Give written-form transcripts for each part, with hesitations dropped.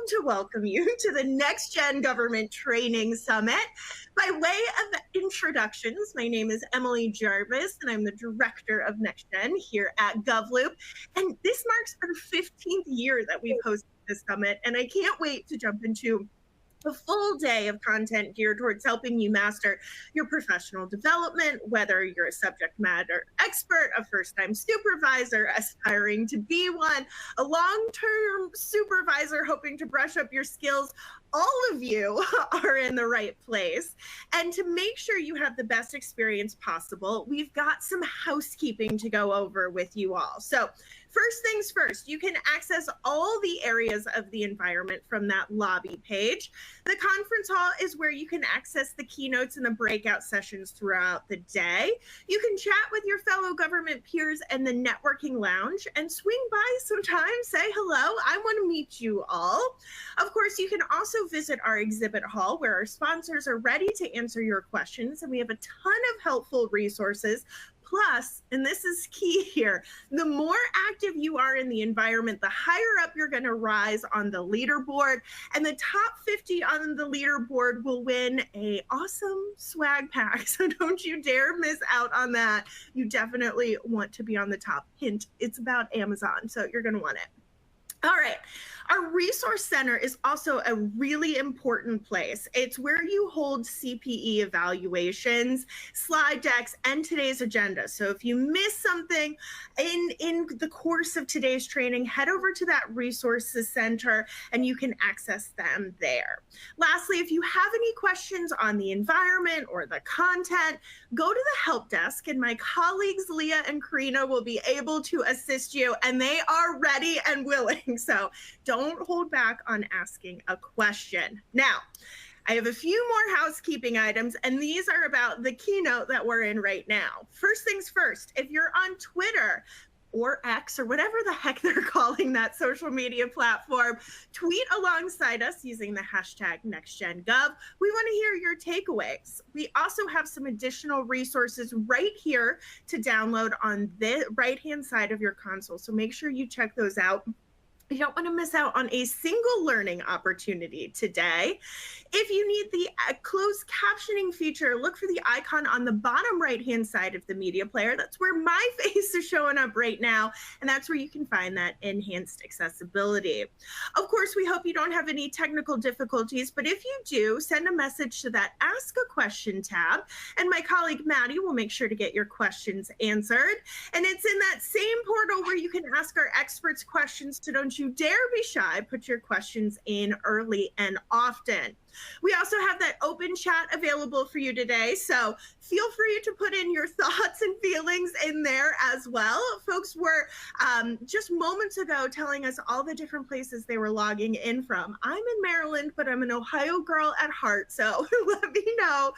thrilled to welcome you to the NextGen Government Training Summit. By way of introductions, my name is Emily Jarvis, and I'm the Director of NextGen here at GovLoop. And this marks our 15th year that we've hosted this summit, and I can't wait to jump into a full day of content geared towards helping you master your professional development, whether you're a subject matter expert, a first-time supervisor aspiring to be one, a long-term supervisor hoping to brush up your skills. All of you are in the right place. And to make sure you have the best experience possible, we've got some housekeeping to go over with you all. So first things first, you can access all the areas of the environment from that lobby page. The conference hall is where you can access the keynotes and the breakout sessions throughout the day. You can chat with your fellow government peers in the networking lounge and swing by sometime, say hello. I want to meet you all. Of course, you can also visit our exhibit hall where our sponsors are ready to answer your questions, and we have a ton of helpful resources. Plus, and this is key here, the more active you are in the environment, the higher up you're going to rise on the leaderboard. And the top 50 on the leaderboard will win an awesome swag pack. So don't you dare miss out on that. You definitely want to be on the top. Hint, it's about Amazon, so you're going to want it. All right. Our resource center is also a really important place. It's where you hold CPE evaluations, slide decks, and today's agenda. So if you miss something in the course of today's training, head over to that resources center and you can access them there. Lastly, if you have any questions on the environment or the content, go to the help desk and my colleagues Leah and Karina will be able to assist you, and they are ready and willing. So don't hold back on asking a question. Now, I have a few more housekeeping items, and these are about the keynote that we're in right now. First things first, if you're on Twitter or X or whatever the heck they're calling that social media platform, tweet alongside us using the hashtag NextGenGov. We want to hear your takeaways. We also have some additional resources right here to download on the right-hand side of your console, so make sure you check those out. You don't want to miss out on a single learning opportunity today. If you need the closed captioning feature, look for the icon on the bottom right-hand side of the media player. That's where my face is showing up right now, and that's where you can find that enhanced accessibility. Of course, we hope you don't have any technical difficulties, but if you do, send a message to that Ask a Question tab, and my colleague Maddie will make sure to get your questions answered. And it's in that same portal where you can ask our experts questions, so don't you dare be shy. Put your questions in early and often. We also have that open chat available for you today, so feel free to put in your thoughts and feelings in there as well. Folks were just moments ago telling us all the different places they were logging in from. I'm in Maryland, but I'm an Ohio girl at heart, so let me know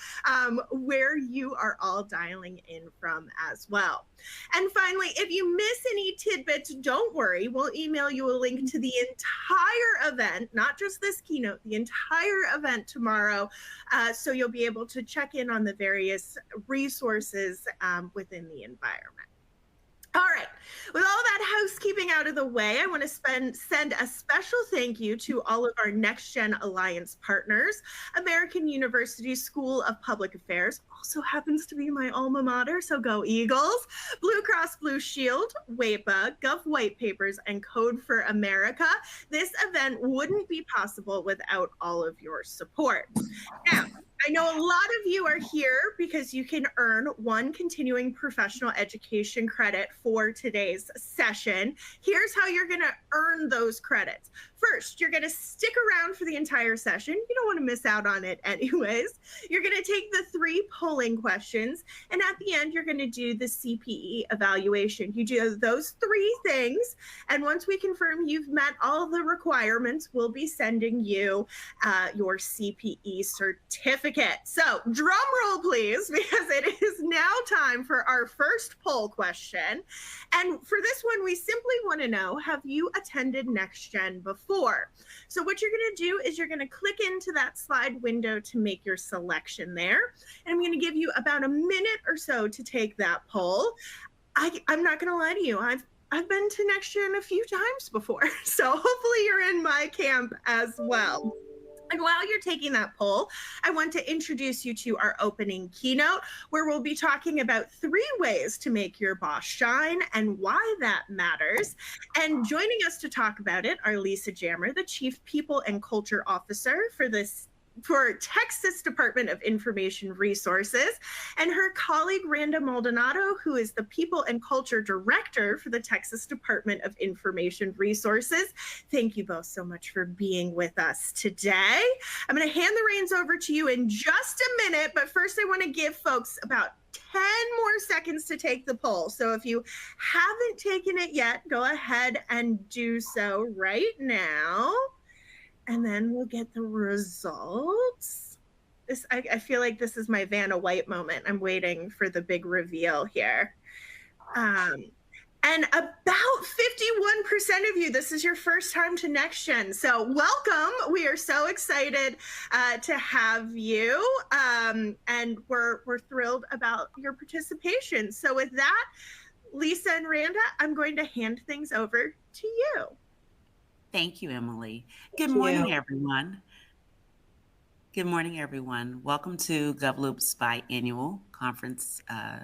where you are all dialing in from as well. And finally, if you miss any tidbits, don't worry. We'll email you a link to the entire event, not just this keynote, the entire event tomorrow, so you'll be able to check in on the various resources within the environment. All right, with all that housekeeping out of the way, I want to send a special thank you to all of our NextGen Alliance partners. American University School of Public Affairs also happens to be my alma mater, so go Eagles. Blue Cross Blue Shield, WAPA, Gov White Papers, and Code for America. This event wouldn't be possible without all of your support. Now, I know a lot of you are here because you can earn 1 continuing professional education credit for today's session. Here's how you're going to earn those credits. First, you're going to stick around for the entire session. You don't want to miss out on it anyways. You're going to take the 3 polling questions, and at the end, you're going to do the CPE evaluation. You do those 3 things, and once we confirm you've met all the requirements, we'll be sending you your CPE certificate. So drum roll, please, because it is now time for our first poll question. And for this one, we simply want to know, have you attended NextGen before? So what you're going to do is you're going to click into that slide window to make your selection there. And I'm going to give you about a minute or so to take that poll. I'm not going to lie to you. I've been to NextGen a few times before, so hopefully you're in my camp as well. And while you're taking that poll, I want to introduce you to our opening keynote, where we'll be talking about 3 ways to make your boss shine and why that matters. And joining us to talk about it are Lisa Jammer, the Chief People and Culture Officer for Texas Department of Information Resources, and her colleague Randa Maldonado, who is the People and Culture Director for the Texas Department of Information Resources. Thank you both so much for being with us today. I'm going to hand the reins over to you in just a minute, but first I want to give folks about 10 more seconds to take the poll. So if you haven't taken it yet, go ahead and do so right now. And then we'll get the results. I feel like this is my Vanna White moment. I'm waiting for the big reveal here. And about 51% of you, this is your first time to NextGen. So welcome. We are so excited to have you. And we're thrilled about your participation. So with that, Lisa and Randa, I'm going to hand things over to you. Thank you, Emily. Good morning, everyone. Good morning, everyone. Welcome to GovLoop's biannual conference,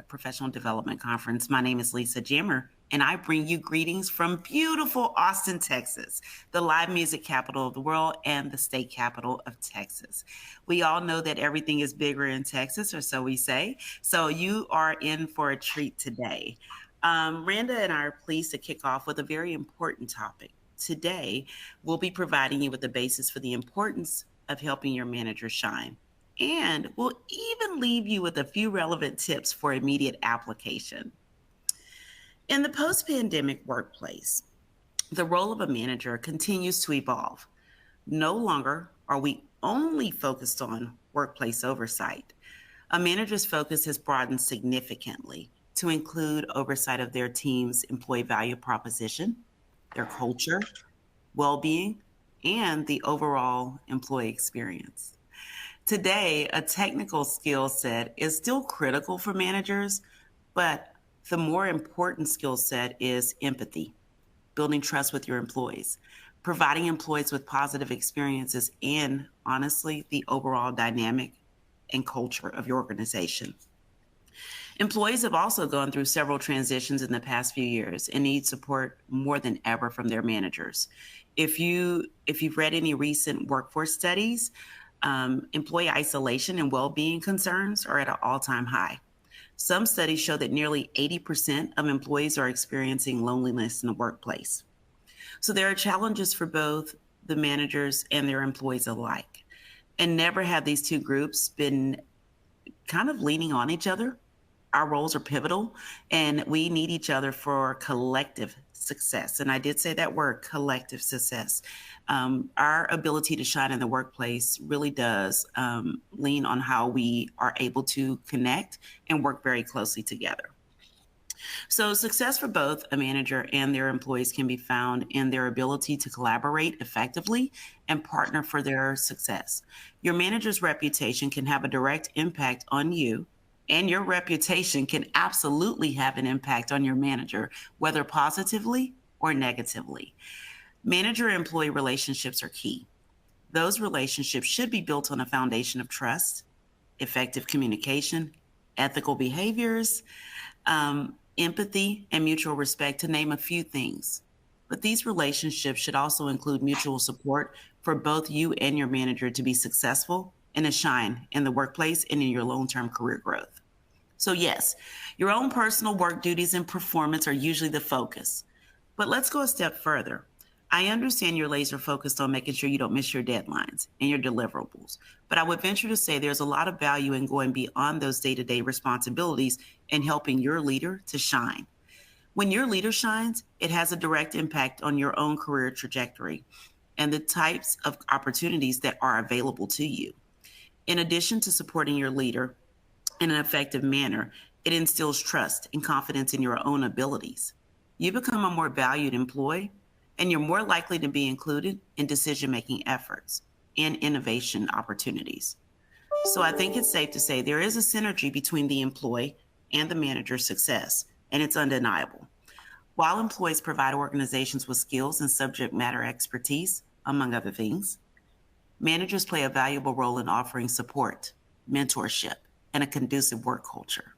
professional development conference. My name is Lisa Jammer, and I bring you greetings from beautiful Austin, Texas, the live music capital of the world and the state capital of Texas. We all know that everything is bigger in Texas, or so we say. So you are in for a treat today. Randa and I are pleased to kick off with a very important topic. Today, we'll be providing you with the basis for the importance of helping your manager shine. And we'll even leave you with a few relevant tips for immediate application. In the post-pandemic workplace, the role of a manager continues to evolve. No longer are we only focused on workplace oversight. A manager's focus has broadened significantly to include oversight of their team's employee value proposition, their culture, well-being, and the overall employee experience. Today, a technical skill set is still critical for managers, but the more important skill set is empathy, building trust with your employees, providing employees with positive experiences, and honestly, the overall dynamic and culture of your organization. Employees have also gone through several transitions in the past few years and need support more than ever from their managers. If you've read any recent workforce studies, employee isolation and well-being concerns are at an all-time high. Some studies show that nearly 80% of employees are experiencing loneliness in the workplace. So there are challenges for both the managers and their employees alike. And never have these two groups been kind of leaning on each other. Our roles are pivotal, and we need each other for collective success. And I did say that word, collective success. Our ability to shine in the workplace really does lean on how we are able to connect and work very closely together. So success for both a manager and their employees can be found in their ability to collaborate effectively and partner for their success. Your manager's reputation can have a direct impact on you, and your reputation can absolutely have an impact on your manager, whether positively or negatively. Manager-employee relationships are key. Those relationships should be built on a foundation of trust, effective communication, ethical behaviors, empathy, and mutual respect, to name a few things. But these relationships should also include mutual support for both you and your manager to be successful and to shine in the workplace and in your long-term career growth. So yes, your own personal work duties and performance are usually the focus. But let's go a step further. I understand you're laser focused on making sure you don't miss your deadlines and your deliverables, but I would venture to say there's a lot of value in going beyond those day-to-day responsibilities and helping your leader to shine. When your leader shines, it has a direct impact on your own career trajectory and the types of opportunities that are available to you. In addition to supporting your leader in an effective manner, it instills trust and confidence in your own abilities. You become a more valued employee, and you're more likely to be included in decision-making efforts and innovation opportunities. So I think it's safe to say there is a synergy between the employee and the manager's success, and it's undeniable. While employees provide organizations with skills and subject matter expertise, among other things, managers play a valuable role in offering support, mentorship, and a conducive work culture.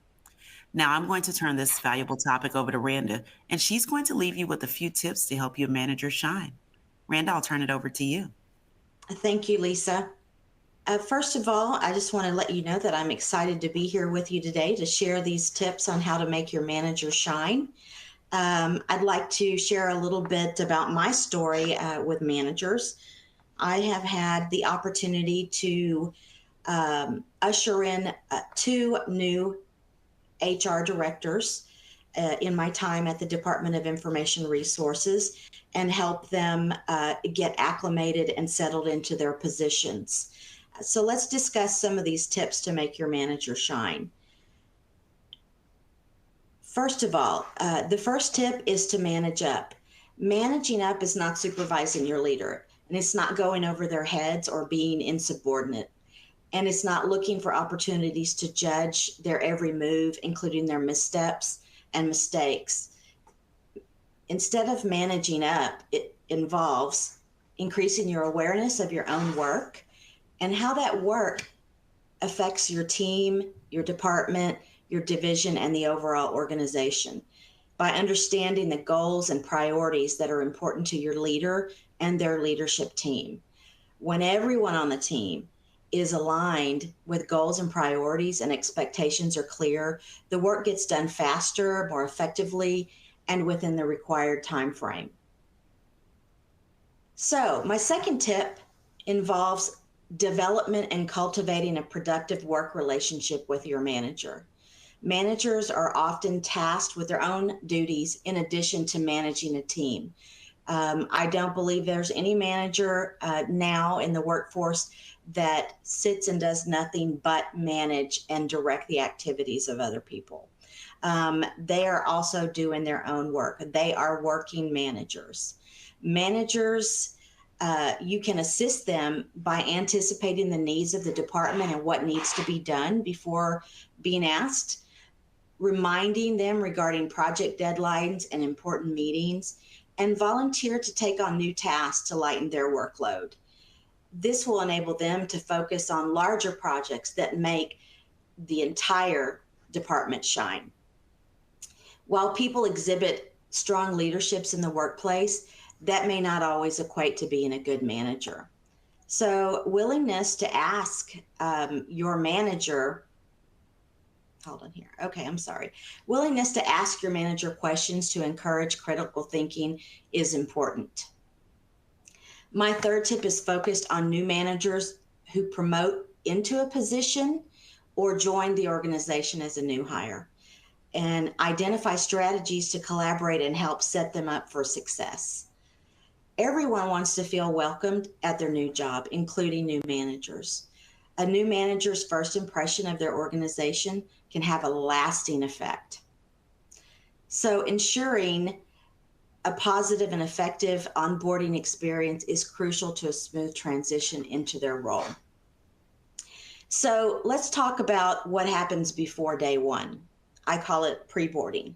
Now I'm going to turn this valuable topic over to Randa, and she's going to leave you with a few tips to help your manager shine. Randa, I'll turn it over to you. Thank you, Lisa. First of all, I just want to let you know that I'm excited to be here with you today to share these tips on how to make your manager shine. I'd like to share a little bit about my story with managers. I have had the opportunity to usher in 2 new HR directors in my time at the Department of Information Resources and help them get acclimated and settled into their positions. So let's discuss some of these tips to make your manager shine. First of all, the first tip is to manage up. Managing up is not supervising your leader, and it's not going over their heads or being insubordinate. And it's not looking for opportunities to judge their every move, including their missteps and mistakes. Instead of managing up, it involves increasing your awareness of your own work and how that work affects your team, your department, your division, and the overall organization. By understanding the goals and priorities that are important to your leader and their leadership team. When everyone on the team is aligned with goals and priorities and expectations are clear, the work gets done faster, more effectively, and within the required time frame. So my second tip involves development and cultivating a productive work relationship with your manager. Managers are often tasked with their own duties in addition to managing a team. I don't believe there's any manager now in the workforce that sits and does nothing but manage and direct the activities of other people. They are also doing their own work. They are working managers. Managers, you can assist them by anticipating the needs of the department and what needs to be done before being asked, reminding them regarding project deadlines and important meetings, and volunteer to take on new tasks to lighten their workload. This will enable them to focus on larger projects that make the entire department shine. While people exhibit strong leaderships in the workplace, that may not always equate to being a good manager. So willingness to ask your manager, hold on here. Okay, I'm sorry. Willingness to ask your manager questions to encourage critical thinking is important. My third tip is focused on new managers who promote into a position or join the organization as a new hire, and identify strategies to collaborate and help set them up for success. Everyone wants to feel welcomed at their new job, including new managers. A new manager's first impression of their organization can have a lasting effect. So ensuring a positive and effective onboarding experience is crucial to a smooth transition into their role. So let's talk about what happens before day one. I call it pre-boarding.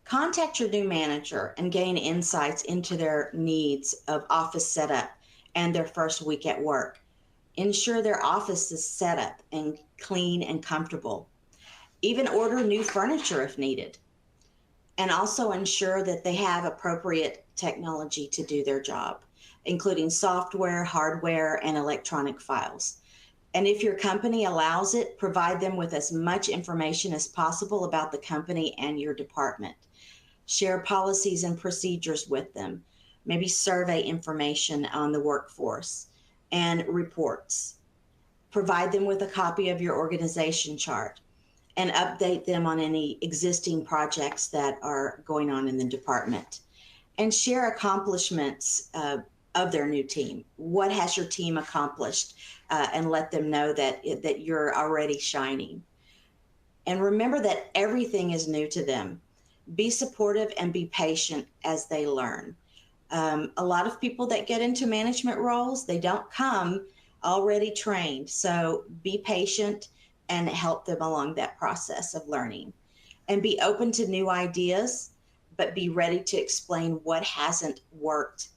Contact your new manager and gain insights into their needs of office setup and their first week at work. Ensure their office is set up and clean and comfortable. Even order new furniture if needed. And also ensure that they have appropriate technology to do their job, including software, hardware, and electronic files. And if your company allows it, provide them with as much information as possible about the company and your department. Share policies and procedures with them. Maybe survey information on the workforce and reports. Provide them with a copy of your organization chart and update them on any existing projects that are going on in the department. And share accomplishments of their new team. What has your team accomplished? And let them know that you're already shining. And remember that everything is new to them. Be supportive and be patient as they learn. A lot of people that get into management roles, they don't come already trained. So be patient and help them along that process of learning. And be open to new ideas. but be ready to explain what hasn't worked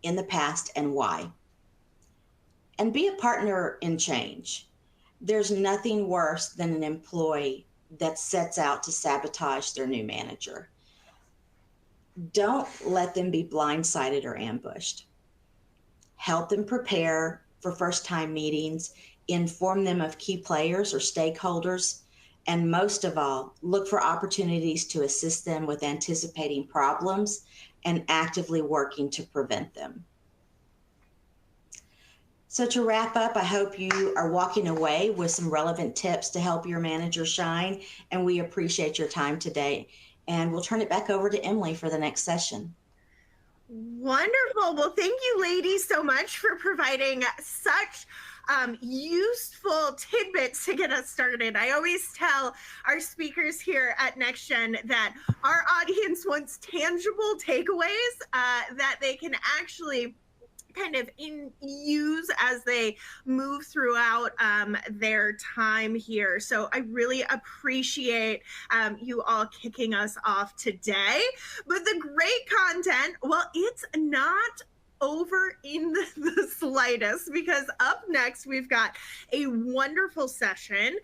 in the past and why. And be a partner in change. There's nothing worse than an employee that sets out to sabotage their new manager. Don't let them be blindsided or ambushed. Help them prepare for first-time meetings, inform them of key players or stakeholders, and most of all, look for opportunities to assist them with anticipating problems and actively working to prevent them. So to wrap up, I hope you are walking away with some relevant tips to help your manager shine, and we appreciate your time today. And we'll turn it back over to Emily for the next session. Wonderful. Well, thank you, ladies, so much for providing such useful tidbits to get us started. I always tell our speakers here at NextGen that our audience wants tangible takeaways that they can actually kind of use as they move throughout their time here. So I really appreciate you all kicking us off today. But the great content, well, it's not over in the slightest, because up next we've got a wonderful session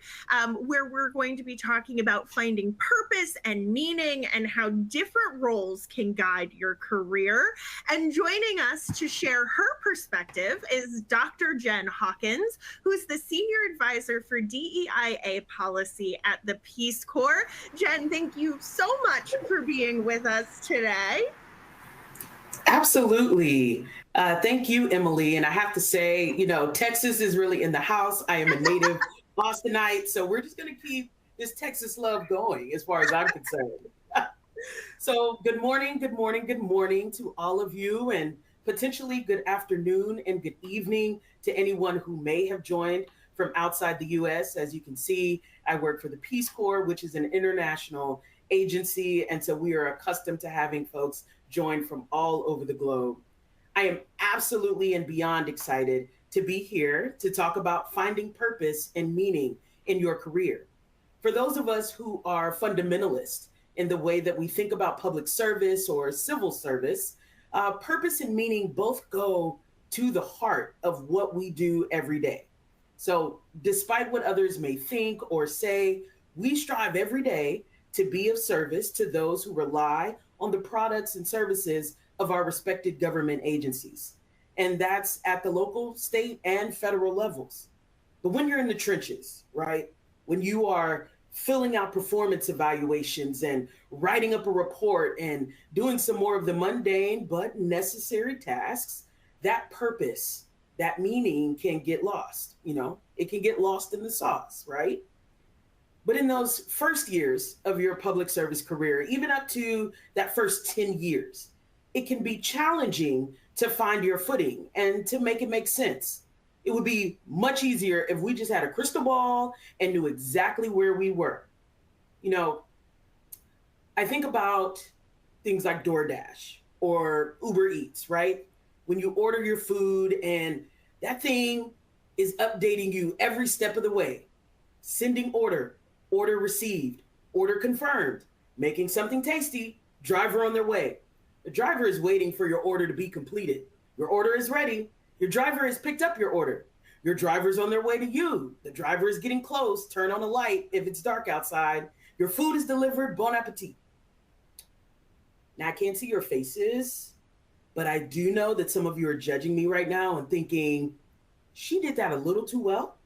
where we're going to be talking about finding purpose and meaning and how different roles can guide your career. And joining us to share her perspective is Dr. Jen Hawkins, who's the Senior Advisor for DEIA Policy at the Peace Corps. Jen, thank you so much for being with us today. Absolutely. Thank you, Emily. And I have to say, Texas is really in the house. I am a native Bostonite, so we're just going to keep this Texas love going as far as I'm concerned. So good morning to all of you, and potentially good afternoon and good evening to anyone who may have joined from outside the U.S. As you can see, I work for the Peace Corps, which is an international agency, and so we are accustomed to having folks join from all over the globe. I am absolutely and beyond excited to be here to talk about finding purpose and meaning in your career. For those of us who are fundamentalists in the way that we think about public service or civil service, purpose and meaning both go to the heart of what we do every day. So despite what others may think or say, we strive every day to be of service to those who rely on the products and services of our respected government agencies. And that's at the local, state, and federal levels. But when you're in the trenches, right? When you are filling out performance evaluations and writing up a report and doing some more of the mundane but necessary tasks, that purpose, that meaning can get lost. It can get lost in the sauce, right? But in those first years of your public service career, even up to that first 10 years, it can be challenging to find your footing and to make it make sense. It would be much easier if we just had a crystal ball and knew exactly where we were. I think about things like DoorDash or Uber Eats, right? When you order your food and that thing is updating you every step of the way, sending order received, order confirmed, making something tasty, driver on their way. The driver is waiting for your order to be completed. Your order is ready. Your driver has picked up your order. Your driver's on their way to you. The driver is getting close. Turn on a light if it's dark outside. Your food is delivered. Bon appetit. Now, I can't see your faces, but I do know that some of you are judging me right now and thinking, she did that a little too well.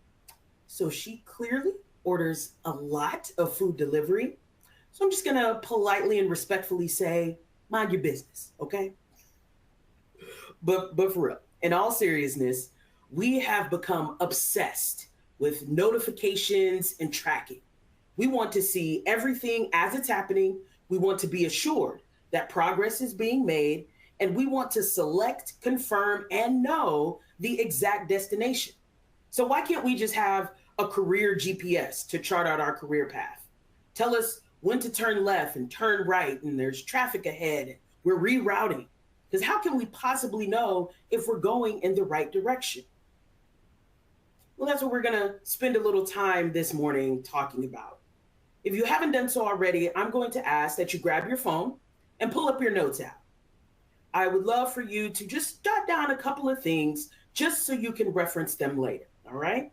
So she clearly orders a lot of food delivery. So I'm just gonna politely and respectfully say, mind your business, okay? But for real, in all seriousness, we have become obsessed with notifications and tracking. We want to see everything as it's happening. We want to be assured that progress is being made, and we want to select, confirm, and know the exact destination. So why can't we just have a career GPS to chart out our career path? Tell us when to turn left and turn right, and there's traffic ahead, and we're rerouting. Because how can we possibly know if we're going in the right direction? Well, that's what we're gonna spend a little time this morning talking about. If you haven't done so already, I'm going to ask that you grab your phone and pull up your notes app. I would love for you to just jot down a couple of things just so you can reference them later, all right?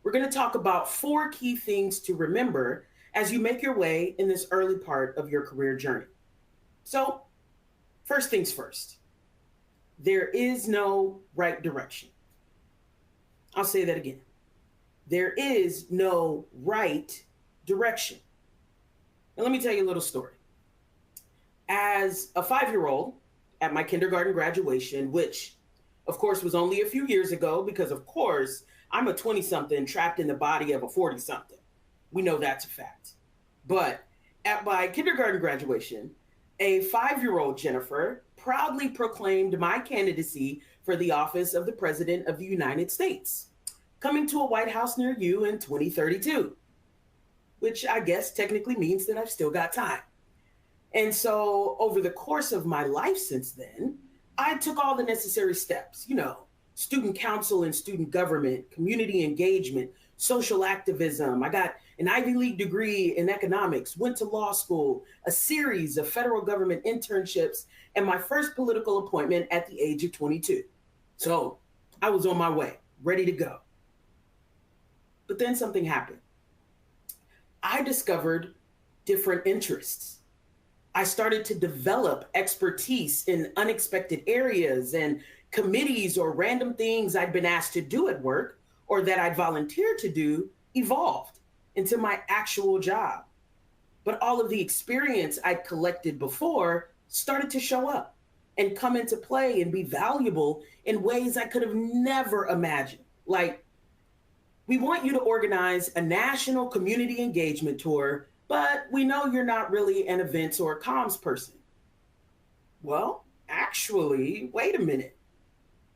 We're going to talk about 4 key things to remember as you make your way in this early part of your career journey. So, first things first, there is no right direction. I'll say that again. There is no right direction. Now, let me tell you a little story. As a 5-year-old at my kindergarten graduation, which of course was only a few years ago, because of course I'm a 20-something trapped in the body of a 40-something. We know that's a fact. But at my kindergarten graduation, a 5-year-old Jennifer proudly proclaimed my candidacy for the office of the President of the United States, coming to a White House near you in 2032, which I guess technically means that I've still got time. And so over the course of my life since then, I took all the necessary steps, student council and student government, community engagement, social activism. I got an Ivy League degree in economics, went to law school, a series of federal government internships, and my first political appointment at the age of 22. So I was on my way, ready to go. But then something happened. I discovered different interests. I started to develop expertise in unexpected areas, and committees or random things I'd been asked to do at work or that I'd volunteered to do evolved into my actual job. But all of the experience I'd collected before started to show up and come into play and be valuable in ways I could have never imagined. Like, we want you to organize a national community engagement tour, but we know you're not really an events or a comms person. Well, actually, wait a minute.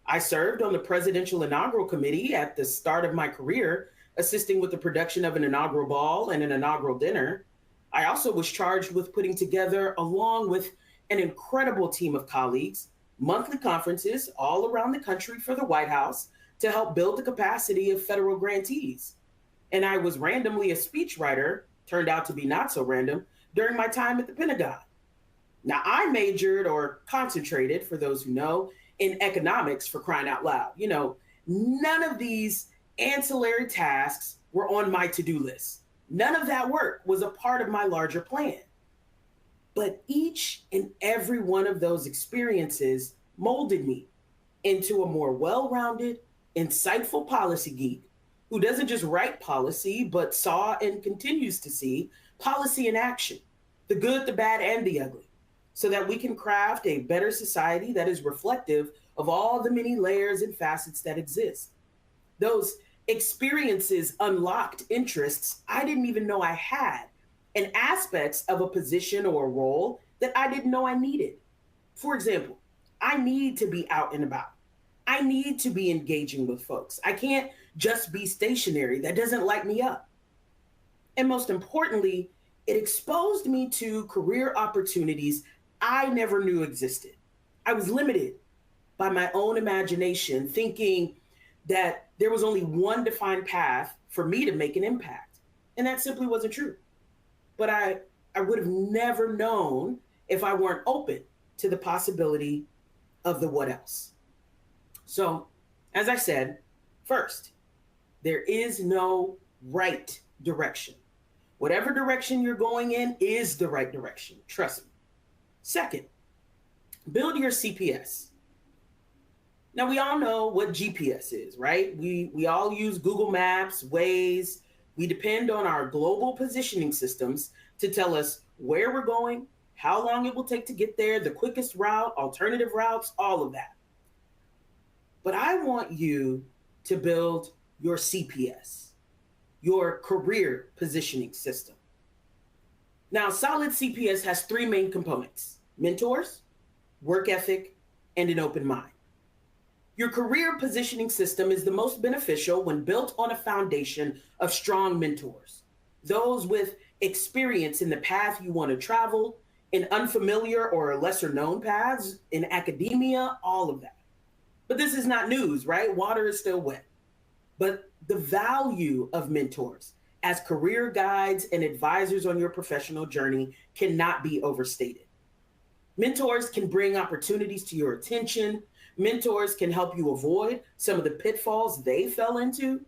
I served on the Presidential Inaugural Committee at the start of my career, assisting with the production of an inaugural ball and an inaugural dinner. I also was charged with putting together, along with an incredible team of colleagues, monthly conferences all around the country for the White House to help build the capacity of federal grantees. And I was randomly a speechwriter, turned out to be not so random, during my time at the Pentagon. Now, I majored or concentrated, for those who know, in economics, for crying out loud. None of these ancillary tasks were on my to-do list. None of that work was a part of my larger plan. But each and every one of those experiences molded me into a more well-rounded, insightful policy geek who doesn't just write policy, but saw and continues to see policy in action, the good, the bad, and the ugly, so that we can craft a better society that is reflective of all the many layers and facets that exist. Those experiences unlocked interests I didn't even know I had, and aspects of a position or a role that I didn't know I needed. For example, I need to be out and about. I need to be engaging with folks. I can't just be stationary. That doesn't light me up. And most importantly, it exposed me to career opportunities I never knew existed. I was limited by my own imagination, thinking that there was only one defined path for me to make an impact. And that simply wasn't true. But I would have never known if I weren't open to the possibility of the what else. So, as I said, first, there is no right direction. Whatever direction you're going in is the right direction. Trust me. Second, build your CPS. Now, we all know what GPS is, right? We all use Google Maps, Waze. We depend on our global positioning systems to tell us where we're going, how long it will take to get there, the quickest route, alternative routes, all of that. But I want you to build your CPS, your career positioning system. Now, solid CPS has 3 main components: mentors, work ethic, and an open mind. Your career positioning system is the most beneficial when built on a foundation of strong mentors, those with experience in the path you want to travel, in unfamiliar or lesser known paths, in academia, all of that. But this is not news, right? Water is still wet. But the value of mentors as career guides and advisors on your professional journey cannot be overstated. Mentors can bring opportunities to your attention. Mentors can help you avoid some of the pitfalls they fell into.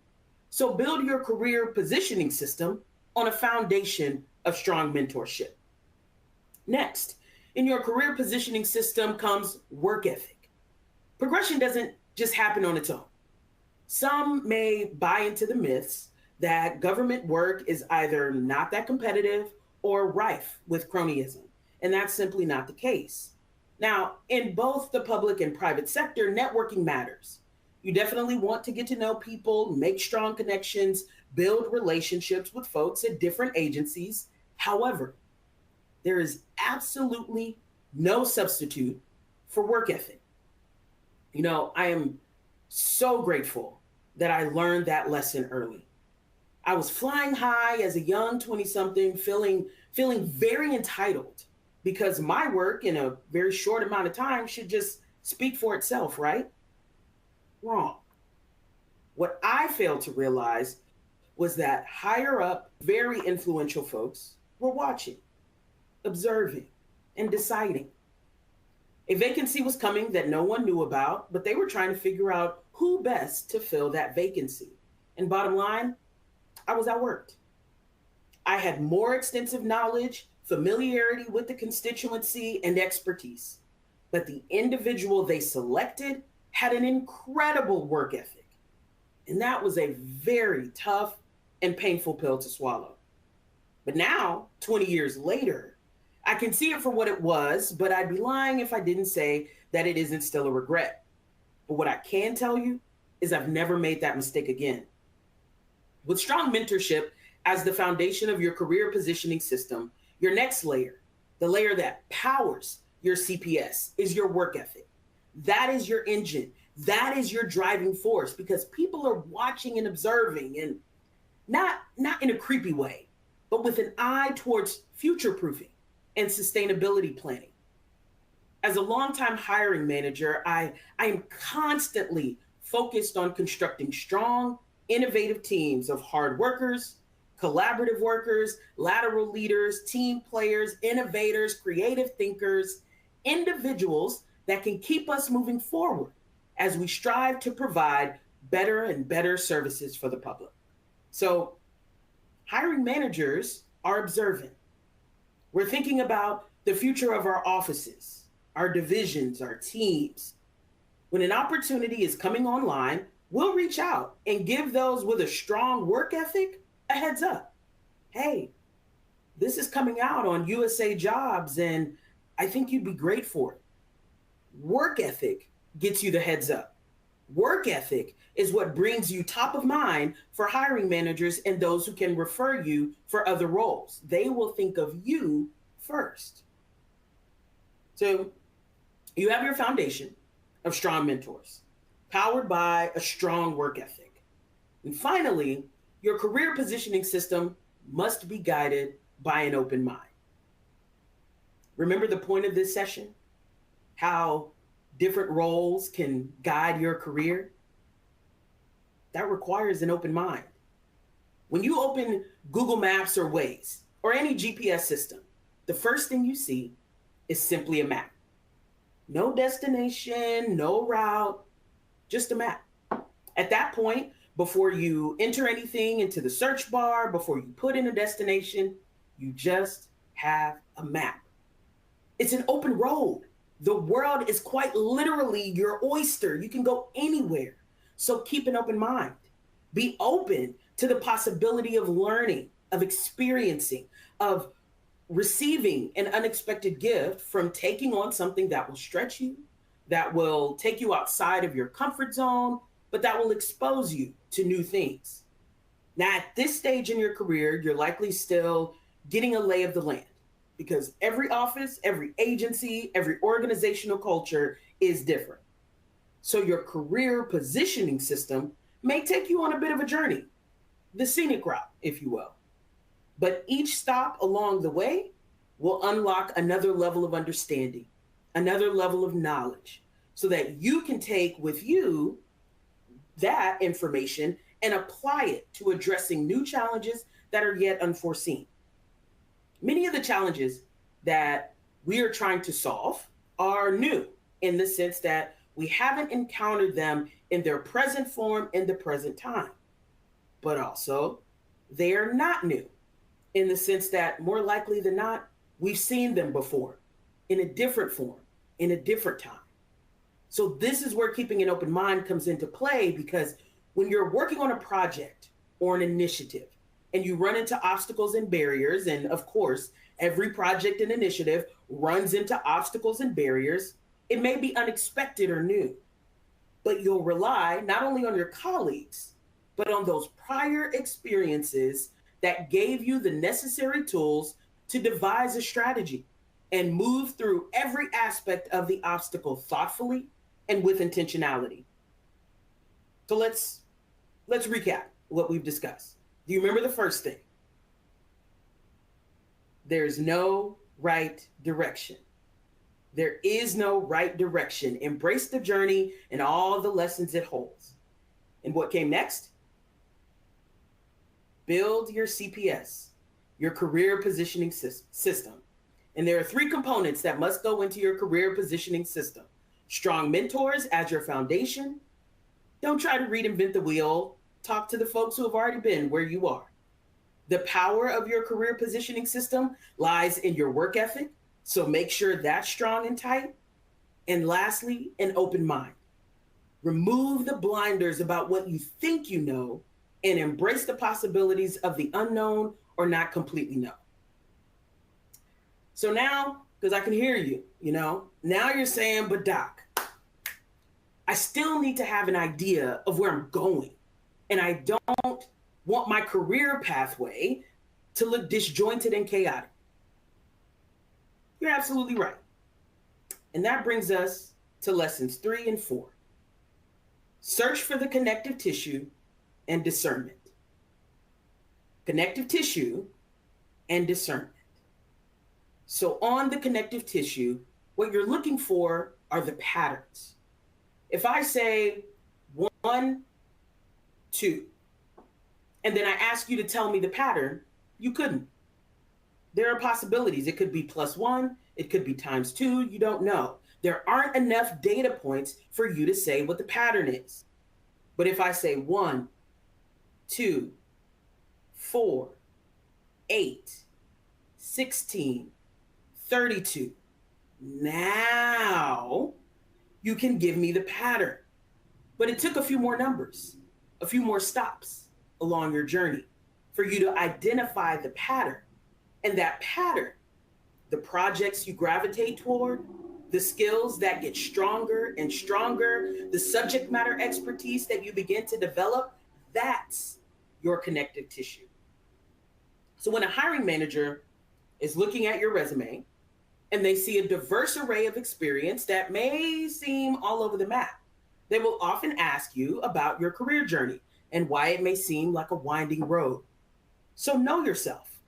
So build your career positioning system on a foundation of strong mentorship. Next, in your career positioning system comes work ethic. Progression doesn't just happen on its own. Some may buy into the myths that government work is either not that competitive or rife with cronyism, and that's simply not the case. Now, in both the public and private sector, networking matters. You definitely want to get to know people, make strong connections, build relationships with folks at different agencies. However, there is absolutely no substitute for work ethic. You know, I am so grateful that I learned that lesson early. I was flying high as a young 20-something, feeling very entitled because my work in a very short amount of time should just speak for itself, right? Wrong. What I failed to realize was that higher up, very influential folks were watching, observing, and deciding. A vacancy was coming that no one knew about, but they were trying to figure out who best to fill that vacancy. And bottom line, I was outworked. I had more extensive knowledge, familiarity with the constituency, and expertise. But the individual they selected had an incredible work ethic. And that was a very tough and painful pill to swallow. But now, 20 years later, I can see it for what it was, but I'd be lying if I didn't say that it isn't still a regret. But what I can tell you is I've never made that mistake again. With strong mentorship as the foundation of your career positioning system, your next layer, the layer that powers your CPS, is your work ethic. That is your engine. That is your driving force, because people are watching and observing, and not in a creepy way, but with an eye towards future-proofing and sustainability planning. As a longtime hiring manager, I am constantly focused on constructing strong, innovative teams of hard workers, collaborative workers, lateral leaders, team players, innovators, creative thinkers, individuals that can keep us moving forward as we strive to provide better and better services for the public. So, hiring managers are observant. We're thinking about the future of our offices, our divisions, our teams. When an opportunity is coming online, we'll reach out and give those with a strong work ethic a heads up. Hey, this is coming out on USA Jobs, and I think you'd be great for it. Work ethic gets you the heads up. Work ethic is what brings you top of mind for hiring managers and those who can refer you for other roles. They will think of you first. So you have your foundation of strong mentors, powered by a strong work ethic. And finally, your career positioning system must be guided by an open mind. Remember the point of this session? How different roles can guide your career? That requires an open mind. When you open Google Maps or Waze or any GPS system, the first thing you see is simply a map. No destination, no route, just a map. At that point, before you enter anything into the search bar, before you put in a destination, you just have a map. It's an open road. The world is quite literally your oyster. You can go anywhere. So keep an open mind. Be open to the possibility of learning, of experiencing, of receiving an unexpected gift from taking on something that will stretch you, that will take you outside of your comfort zone, but that will expose you to new things. Now, at this stage in your career, you're likely still getting a lay of the land, because every office, every agency, every organizational culture is different. So your career positioning system may take you on a bit of a journey, the scenic route, if you will. But each stop along the way will unlock another level of understanding, another level of knowledge, so that you can take with you that information and apply it to addressing new challenges that are yet unforeseen. Many of the challenges that we are trying to solve are new in the sense that we haven't encountered them in their present form in the present time. But also, they are not new in the sense that more likely than not, we've seen them before in a different form, in a different time. So this is where keeping an open mind comes into play, because when you're working on a project or an initiative and you run into obstacles and barriers, and of course, every project and initiative runs into obstacles and barriers, it may be unexpected or new, but you'll rely not only on your colleagues, but on those prior experiences that gave you the necessary tools to devise a strategy and move through every aspect of the obstacle thoughtfully and with intentionality. So let's recap what we've discussed. Do you remember the first thing? There's no right direction. There is no right direction. Embrace the journey and all the lessons it holds. And what came next? Build your CPS, your career positioning system. And there are 3 components that must go into your career positioning system. Strong mentors as your foundation. Don't try to reinvent the wheel. Talk to the folks who have already been where you are. The power of your career positioning system lies in your work ethic, so make sure that's strong and tight. And lastly, an open mind. Remove the blinders about what you think you know and embrace the possibilities of the unknown or not completely know. So now, because I can hear you, now you're saying, but Doc, I still need to have an idea of where I'm going. And I don't want my career pathway to look disjointed and chaotic. You're absolutely right. And that brings us to lessons 3 and 4. Search for the connective tissue and discernment. Connective tissue and discernment. So on the connective tissue, what you're looking for are the patterns. If I say 1, 2, and then I ask you to tell me the pattern, you couldn't. There are possibilities. It could be +1, it could be ×2, you don't know. There aren't enough data points for you to say what the pattern is. But if I say 1, 2, 4, 8, 16, 32, now you can give me the pattern. But it took a few more numbers, a few more stops along your journey for you to identify the pattern. And that pattern, the projects you gravitate toward, the skills that get stronger and stronger, the subject matter expertise that you begin to develop, that's your connective tissue. So when a hiring manager is looking at your resume and they see a diverse array of experience that may seem all over the map, they will often ask you about your career journey and why it may seem like a winding road. So know yourself,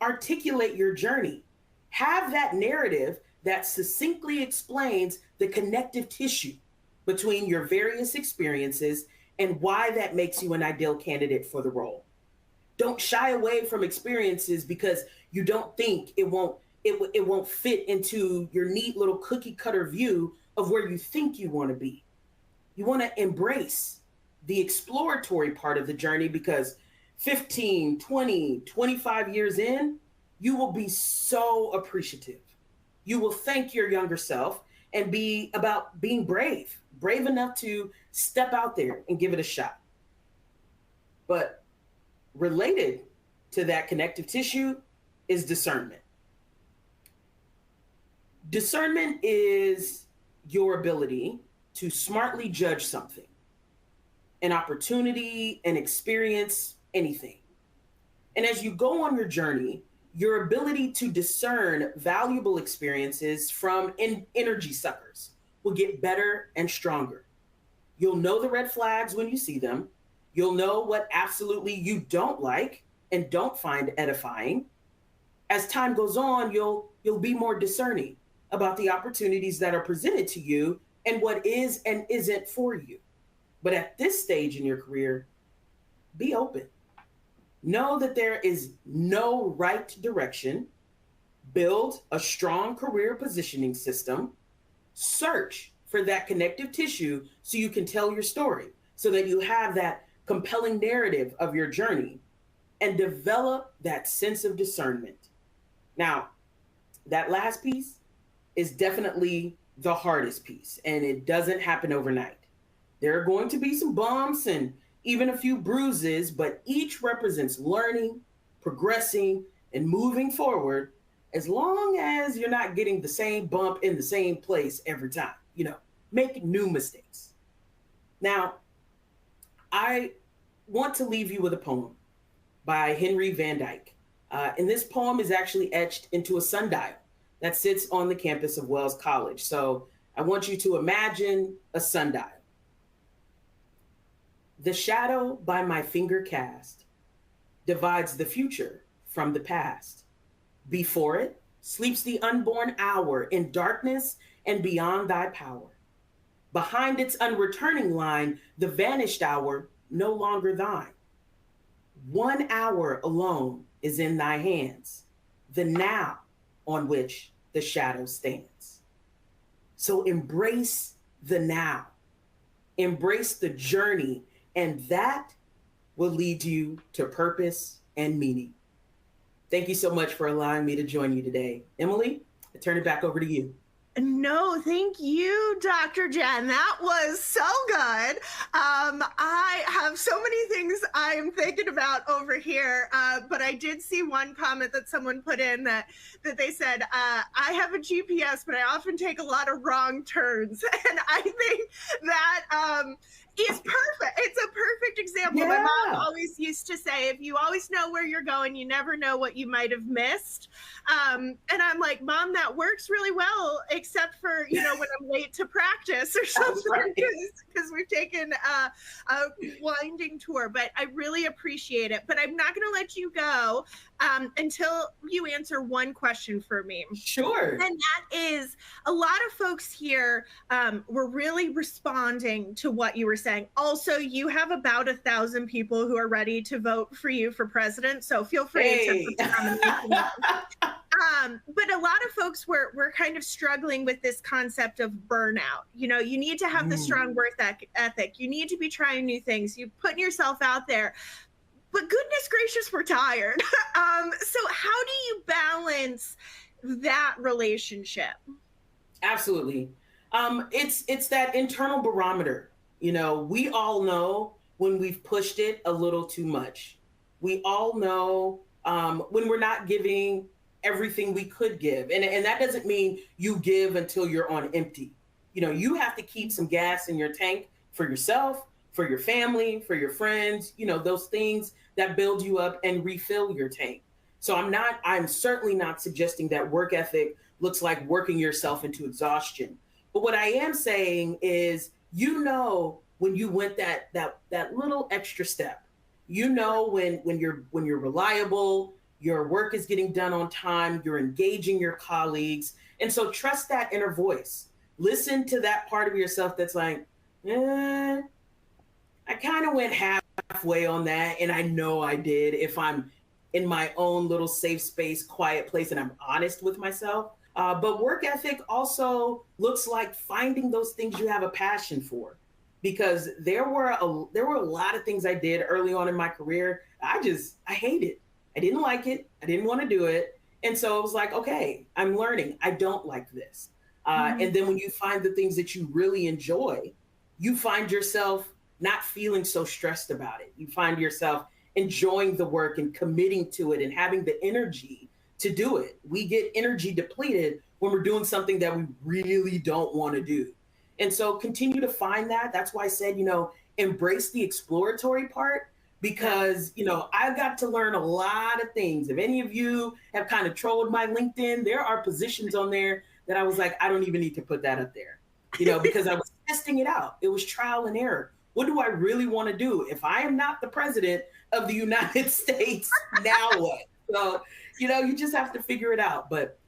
articulate your journey, have that narrative that succinctly explains the connective tissue between your various experiences and why that makes you an ideal candidate for the role. Don't shy away from experiences because you don't think it won't fit into your neat little cookie cutter view of where you think you want to be. You want to embrace the exploratory part of the journey, because 15, 20, 25 years in, you will be so appreciative. You will thank your younger self and be about being brave enough to step out there and give it a shot. But related to that connective tissue is discernment. Discernment is your ability to smartly judge something, an opportunity, an experience, anything. And as you go on your journey, your ability to discern valuable experiences from energy suckers will get better and stronger. You'll know the red flags when you see them. You'll know what absolutely you don't like and don't find edifying. As time goes on, you'll be more discerning about the opportunities that are presented to you and what is and isn't for you. But at this stage in your career, be open. Know that there is no right direction. build a strong career positioning system, search for that connective tissue so you can tell your story, so that you have that compelling narrative of your journey, and develop that sense of discernment. Now, that last piece is definitely the hardest piece, and it doesn't happen overnight. There are going to be some bumps and even a few bruises, but each represents learning, progressing, and moving forward, as long as you're not getting the same bump in the same place every time. Make new mistakes. Now, I want to leave you with a poem by Henry Van Dyke. And this poem is actually etched into a sundial that sits on the campus of Wells College. So I want you to imagine a sundial. The shadow by my finger cast divides the future from the past. Before it sleeps the unborn hour in darkness and beyond thy power. Behind its unreturning line, the vanished hour no longer thine. 1 hour alone is in thy hands, the now on which the shadow stands. So embrace the now, embrace the journey, and that will lead you to purpose and meaning. Thank you so much for allowing me to join you today. Emily, I turn it back over to you. No, thank you, Dr. Jen. That was so good. I have so many things I'm thinking about over here, but I did see one comment that someone put in that they said, I have a GPS, but I often take a lot of wrong turns. And I think that is perfect. It's a perfect example. Yeah. My mom always used to say, if you always know where you're going, you never know what you might have missed. And I'm like, Mom, that works really well, except for, when I'm late to practice or something, because we've taken a winding tour. But I really appreciate it. But I'm not going to let you go until you answer one question for me. Sure. And that is, a lot of folks here were really responding to what you were saying. Also, you have about 1,000 people who are ready to vote for you for president. So feel free to put the but a lot of folks were kind of struggling with this concept of burnout. You need to have the strong work ethic. You need to be trying new things. You're putting yourself out there. But goodness gracious, we're tired. So how do you balance that relationship? Absolutely. It's that internal barometer. We all know when we've pushed it a little too much. We all know when we're not giving everything we could give. And that doesn't mean you give until you're on empty. You have to keep some gas in your tank for yourself, for your family, for your friends, those things that build you up and refill your tank. So I'm certainly not suggesting that work ethic looks like working yourself into exhaustion. But what I am saying is, when you went that little extra step, when you're reliable, your work is getting done on time, you're engaging your colleagues. And so trust that inner voice. Listen to that part of yourself that's like, I kind of went halfway on that. And I know I did, if I'm in my own little safe space, quiet place, and I'm honest with myself. But work ethic also looks like finding those things you have a passion for. Because there were a lot of things I did early on in my career. I hated. I didn't like it. I didn't want to do it. And so it was like, okay, I'm learning. I don't like this. And then when you find the things that you really enjoy, you find yourself not feeling so stressed about it. You find yourself enjoying the work and committing to it and having the energy to do it. We get energy depleted when we're doing something that we really don't want to do. And so continue to find that. That's why I said, embrace the exploratory part, because, I got to learn a lot of things. If any of you have kind of trolled my LinkedIn, there are positions on there that I was like, I don't even need to put that up there, because I was testing it out. It was trial and error. What do I really want to do? If I am not the president of the United States, now what? So, you just have to figure it out, but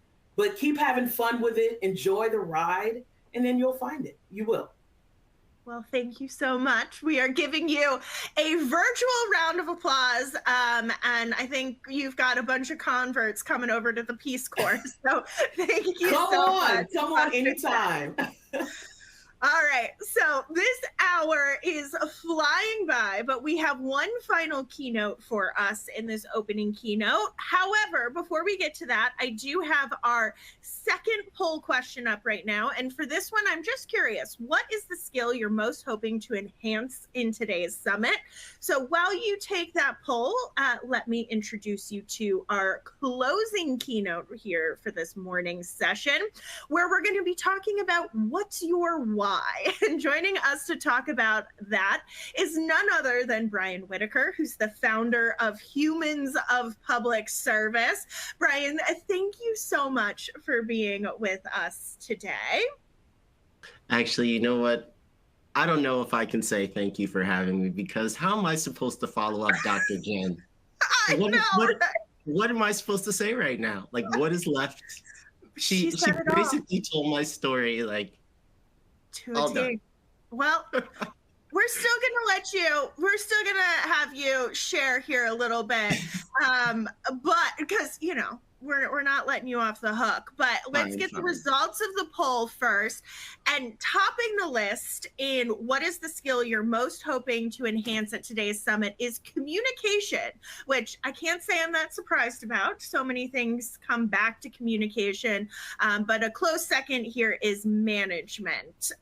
keep having fun with it. Enjoy the ride, and then you'll find it. You will. Well, thank you so much. We are giving you a virtual round of applause. And I think you've got a bunch of converts coming over to the Peace Corps. So thank you so much. Come on, anytime. All right, so this hour is flying by, but we have one final keynote for us in this opening keynote. However, before we get to that, I do have our second poll question up right now. And for this one, I'm just curious, what is the skill you're most hoping to enhance in today's summit? So while you take that poll, let me introduce you to our closing keynote here for this morning's session, where we're going to be talking about what's your why. And joining us to talk about that is none other than Brian Whitaker, who's the founder of Humans of Public Service. Brian, thank you so much for being with us today. Actually, you know what? I don't know if I can say thank you for having me, because how am I supposed to follow up Dr. Jen? What am I supposed to say right now? Like, what is left? She basically told my story like all done. Well, we're still gonna have you share here a little bit, but because we're not letting you off the hook. But let's get the results of the poll first. And topping the list in what is the skill you're most hoping to enhance at today's summit is communication, which I can't say I'm that surprised about. So many things come back to communication, but a close second here is management.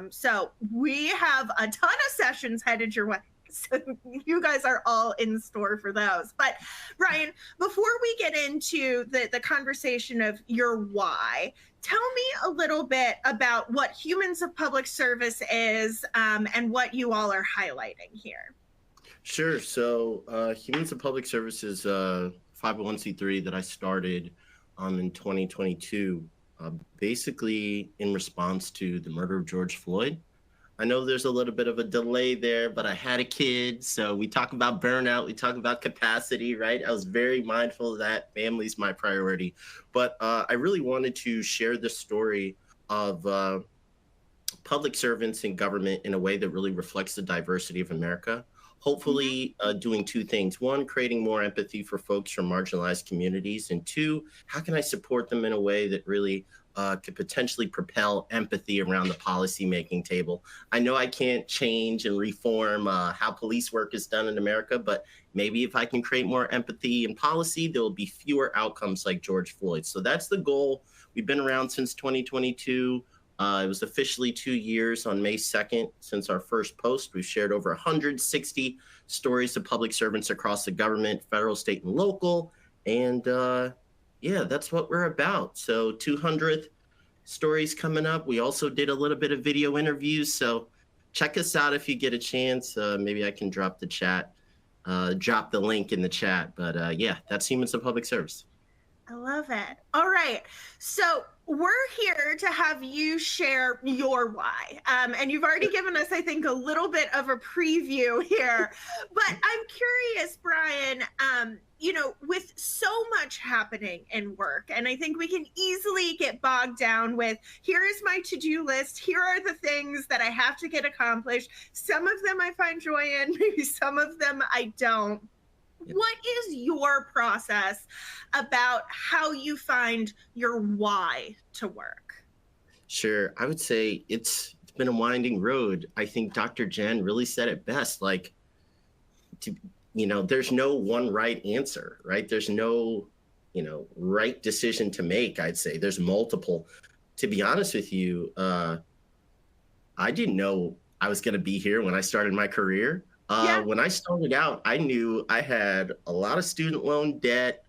So we have a ton of sessions headed your way. So you guys are all in store for those. But Brian, before we get into the conversation of your why, tell me a little bit about what Humans of Public Service is, and what you all are highlighting here. Sure. So Humans of Public Service is a 501c3 that I started in 2022, basically in response to the murder of George Floyd. I know there's a little bit of a delay there, but I had a kid. So we talk about burnout, we talk about capacity, right? I was very mindful of that. Family's my priority. But I really wanted to share the story of public servants in government in a way that really reflects the diversity of America. Hopefully doing two things. One, creating more empathy for folks from marginalized communities. And two, how can I support them in a way that really could potentially propel empathy around the policymaking table? I know I can't change and reform how police work is done in America, but maybe if I can create more empathy in policy, there will be fewer outcomes like George Floyd. So that's the goal. We've been around since 2022. It was officially 2 years on May 2nd since our first post. We've shared over 160 stories of public servants across the government, federal, state, and local. And yeah, that's what we're about. So 200th stories coming up. We also did a little bit of video interviews. So check us out if you get a chance. Maybe I can drop the link in the chat. But yeah, that's Humans of Public Service. I love it. All right. So we're here to have you share your why. And you've already given us, I think, a little bit of a preview here. But I'm curious, Brian, with so much happening in work, and I think we can easily get bogged down with, here is my to-do list, here are the things that I have to get accomplished. Some of them I find joy in, maybe some of them I don't. What is your process about how you find your why to work? Sure. I would say it's been a winding road. I think Dr. Jen really said it best. Like, there's no one right answer, right? There's no, right decision to make, I'd say. There's multiple. To be honest with you, I didn't know I was going to be here when I started my career. When I started out, I knew I had a lot of student loan debt.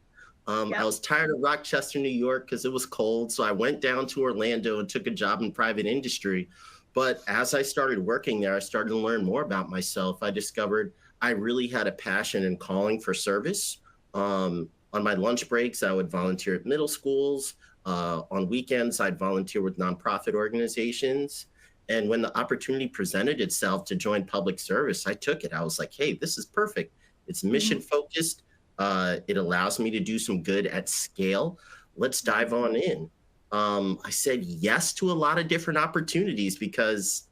I was tired of Rochester, New York, because it was cold. So I went down to Orlando and took a job in private industry. But as I started working there, I started to learn more about myself. I discovered I really had a passion and calling for service. On my lunch breaks, I would volunteer at middle schools. On weekends, I'd volunteer with nonprofit organizations. And when the opportunity presented itself to join public service, I took it. I was like, hey, this is perfect. It's mission focused. It allows me to do some good at scale. Let's dive on in. I said yes to a lot of different opportunities because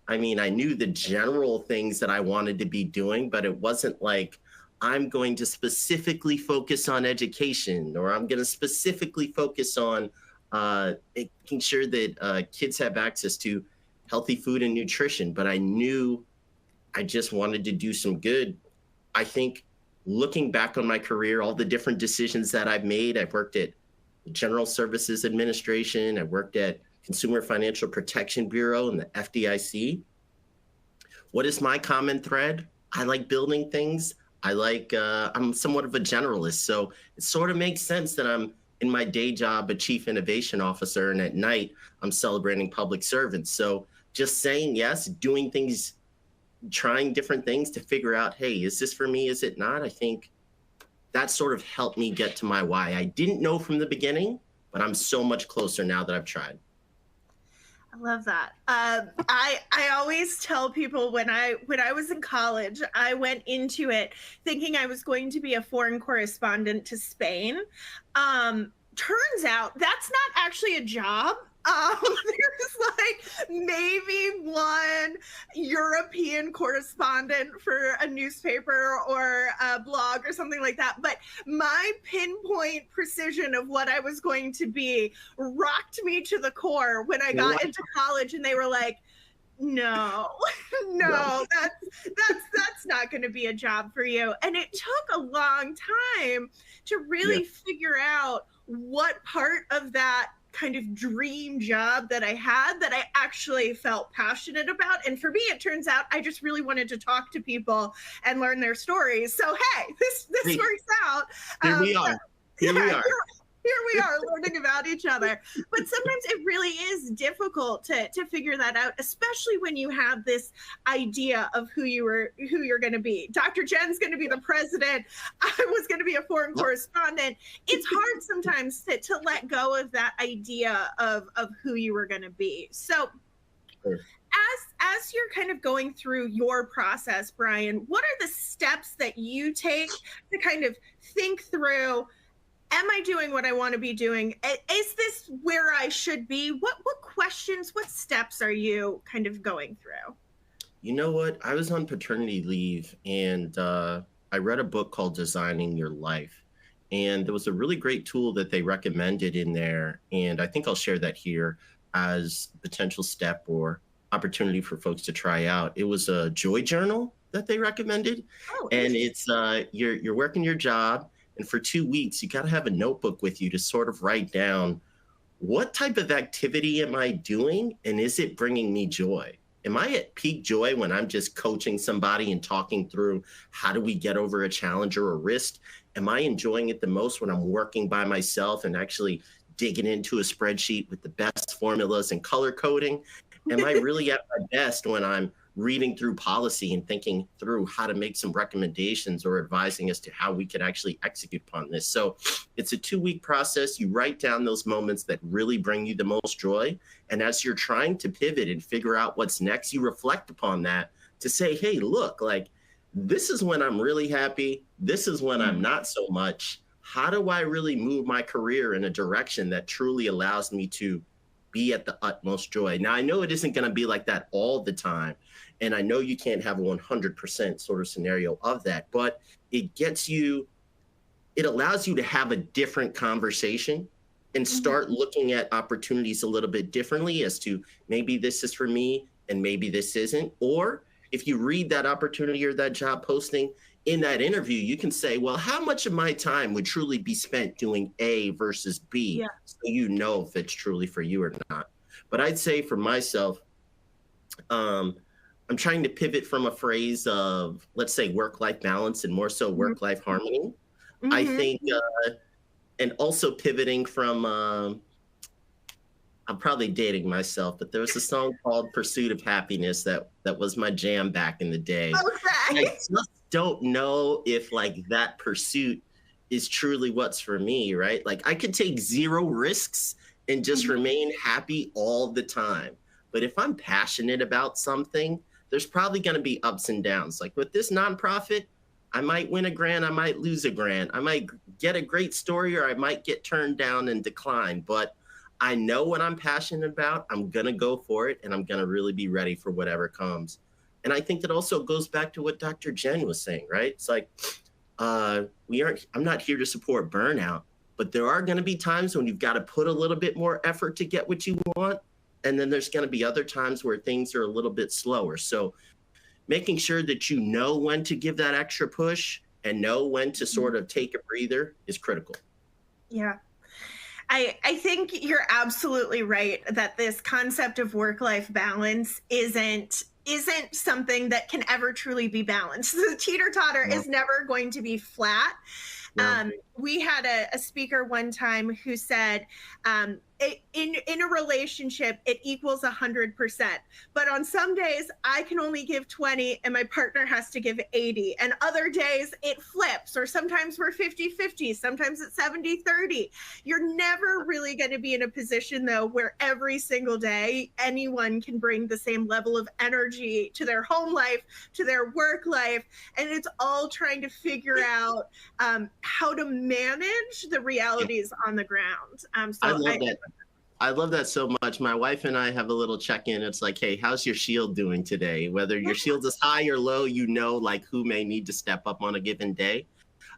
I mean, I knew the general things that I wanted to be doing, but it wasn't like I'm going to specifically focus on education, or I'm going to specifically focus on making sure that kids have access to healthy food and nutrition. But I knew I just wanted to do some good. I think looking back on my career, all the different decisions that I've made, I've worked at the General Services Administration, I worked at Consumer Financial Protection Bureau and the FDIC. What is my common thread? I like building things. I'm somewhat of a generalist. So it sort of makes sense that I'm in my day job, a chief innovation officer, and at night I'm celebrating public servants. So just saying yes, doing things, trying different things to figure out, hey, is this for me? Is it not? I think that sort of helped me get to my why. I didn't know from the beginning, but I'm so much closer now that I've tried. I love that. I always tell people when I was in college, I went into it thinking I was going to be a foreign correspondent to Spain. Turns out that's not actually a job. There's like maybe one European correspondent for a newspaper or a blog or something like that. But my pinpoint precision of what I was going to be rocked me to the core when I got into college, and they were like, no, that's not going to be a job for you. And it took a long time to really figure out what part of that kind of dream job that I had that I actually felt passionate about. And for me, it turns out I just really wanted to talk to people and learn their stories. So, hey, this works out. Here we are. Here we are learning about each other. But sometimes it really is difficult to figure that out, especially when you have this idea of who you're going to be. Dr. Jen's going to be the president. I was going to be a foreign correspondent. It's hard sometimes to let go of that idea of who you were going to be. So as you're kind of going through your process, Brian, what are the steps that you take to kind of think through, am I doing what I want to be doing? Is this where I should be? What questions, what steps are you kind of going through? You know what? I was on paternity leave, and I read a book called Designing Your Life. And there was a really great tool that they recommended in there. And I think I'll share that here as a potential step or opportunity for folks to try out. It was a joy journal that they recommended. Oh, and it's you're working your job. And for 2 weeks, you got to have a notebook with you to sort of write down, what type of activity am I doing? And is it bringing me joy? Am I at peak joy when I'm just coaching somebody and talking through how do we get over a challenge or a risk? Am I enjoying it the most when I'm working by myself and actually digging into a spreadsheet with the best formulas and color coding? Am I really at my best when I'm reading through policy and thinking through how to make some recommendations or advising as to how we could actually execute upon this? So it's a 2-week process. You write down those moments that really bring you the most joy. And as you're trying to pivot and figure out what's next, you reflect upon that to say, hey, look, like, this is when I'm really happy. This is when I'm not so much. How do I really move my career in a direction that truly allows me to be at the utmost joy? Now, I know it isn't going to be like that all the time. And I know you can't have a 100% sort of scenario of that, but it allows you to have a different conversation and start looking at opportunities a little bit differently as to maybe this is for me and maybe this isn't. Or if you read that opportunity or that job posting in that interview, you can say, well, how much of my time would truly be spent doing A versus B? Yeah. So you know if it's truly for you or not. But I'd say for myself, I'm trying to pivot from a phrase of, let's say, work-life balance and more so work-life harmony. I think, and also pivoting from, I'm probably dating myself, but there was a song called Pursuit of Happiness that was my jam back in the day. Okay. I just don't know if like that pursuit is truly what's for me, right? Like I could take 0 risks and just remain happy all the time. But if I'm passionate about something, there's probably going to be ups and downs. Like with this nonprofit, I might win a grant, I might lose a grant. I might get a great story or I might get turned down and decline. But I know what I'm passionate about. I'm going to go for it, and I'm going to really be ready for whatever comes. And I think that also goes back to what Dr. Jen was saying, right? It's like, I'm not here to support burnout, but there are going to be times when you've got to put a little bit more effort to get what you want. And then there's going to be other times where things are a little bit slower. So making sure that you know when to give that extra push and know when to sort of take a breather is critical. Yeah. I think you're absolutely right that this concept of work-life balance isn't something that can ever truly be balanced. The teeter-totter is never going to be flat. We had a speaker one time who said, in a relationship, it equals 100%. But on some days, I can only give 20 and my partner has to give 80. And other days it flips, or sometimes we're 50-50, sometimes it's 70-30. You're never really going to be in a position, though, where every single day anyone can bring the same level of energy to their home life, to their work life. And it's all trying to figure out how to manage the realities on the ground. I love that so much. My wife and I have a little check-in. It's like, hey, how's your shield doing today? Whether your shield is high or low, you know, like who may need to step up on a given day.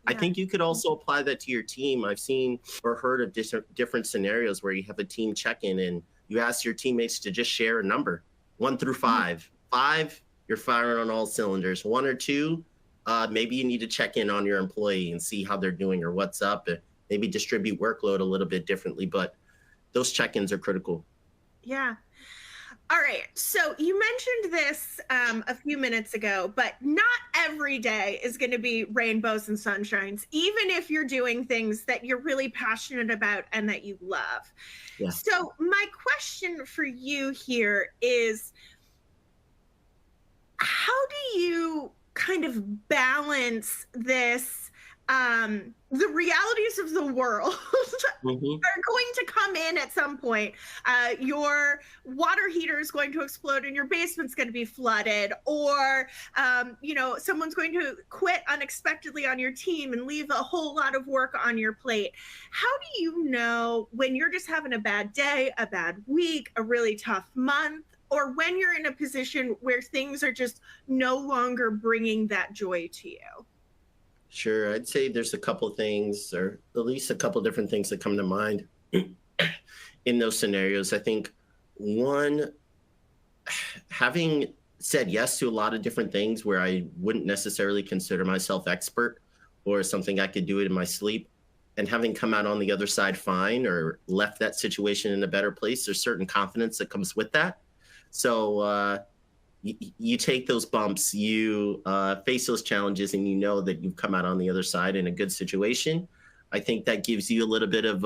I think you could also apply that to your team. I've seen or heard of different scenarios where you have a team check-in and you ask your teammates to just share a number, 1 through 5. 5, you're firing on all cylinders. 1 or 2, maybe you need to check in on your employee and see how they're doing or what's up. Maybe distribute workload a little bit differently, but those check-ins are critical. Yeah. All right. So you mentioned this a few minutes ago, but not every day is going to be rainbows and sunshines, even if you're doing things that you're really passionate about and that you love. Yeah. So my question for you here is, how do you kind of balance this? The realities of the world are going to come in at some point. Your water heater is going to explode and your basement's going to be flooded, or someone's going to quit unexpectedly on your team and leave a whole lot of work on your plate. How do you know when you're just having a bad day, a bad week, a really tough month, or when you're in a position where things are just no longer bringing that joy to you? Sure. I'd say there's a couple things, or at least a couple different things that come to mind in those scenarios. I think one, having said yes to a lot of different things where I wouldn't necessarily consider myself expert or something I could do it in my sleep, and having come out on the other side fine or left that situation in a better place, there's certain confidence that comes with that. So, you take those bumps, you face those challenges, and you know that you've come out on the other side in a good situation. I think that gives you a little bit of,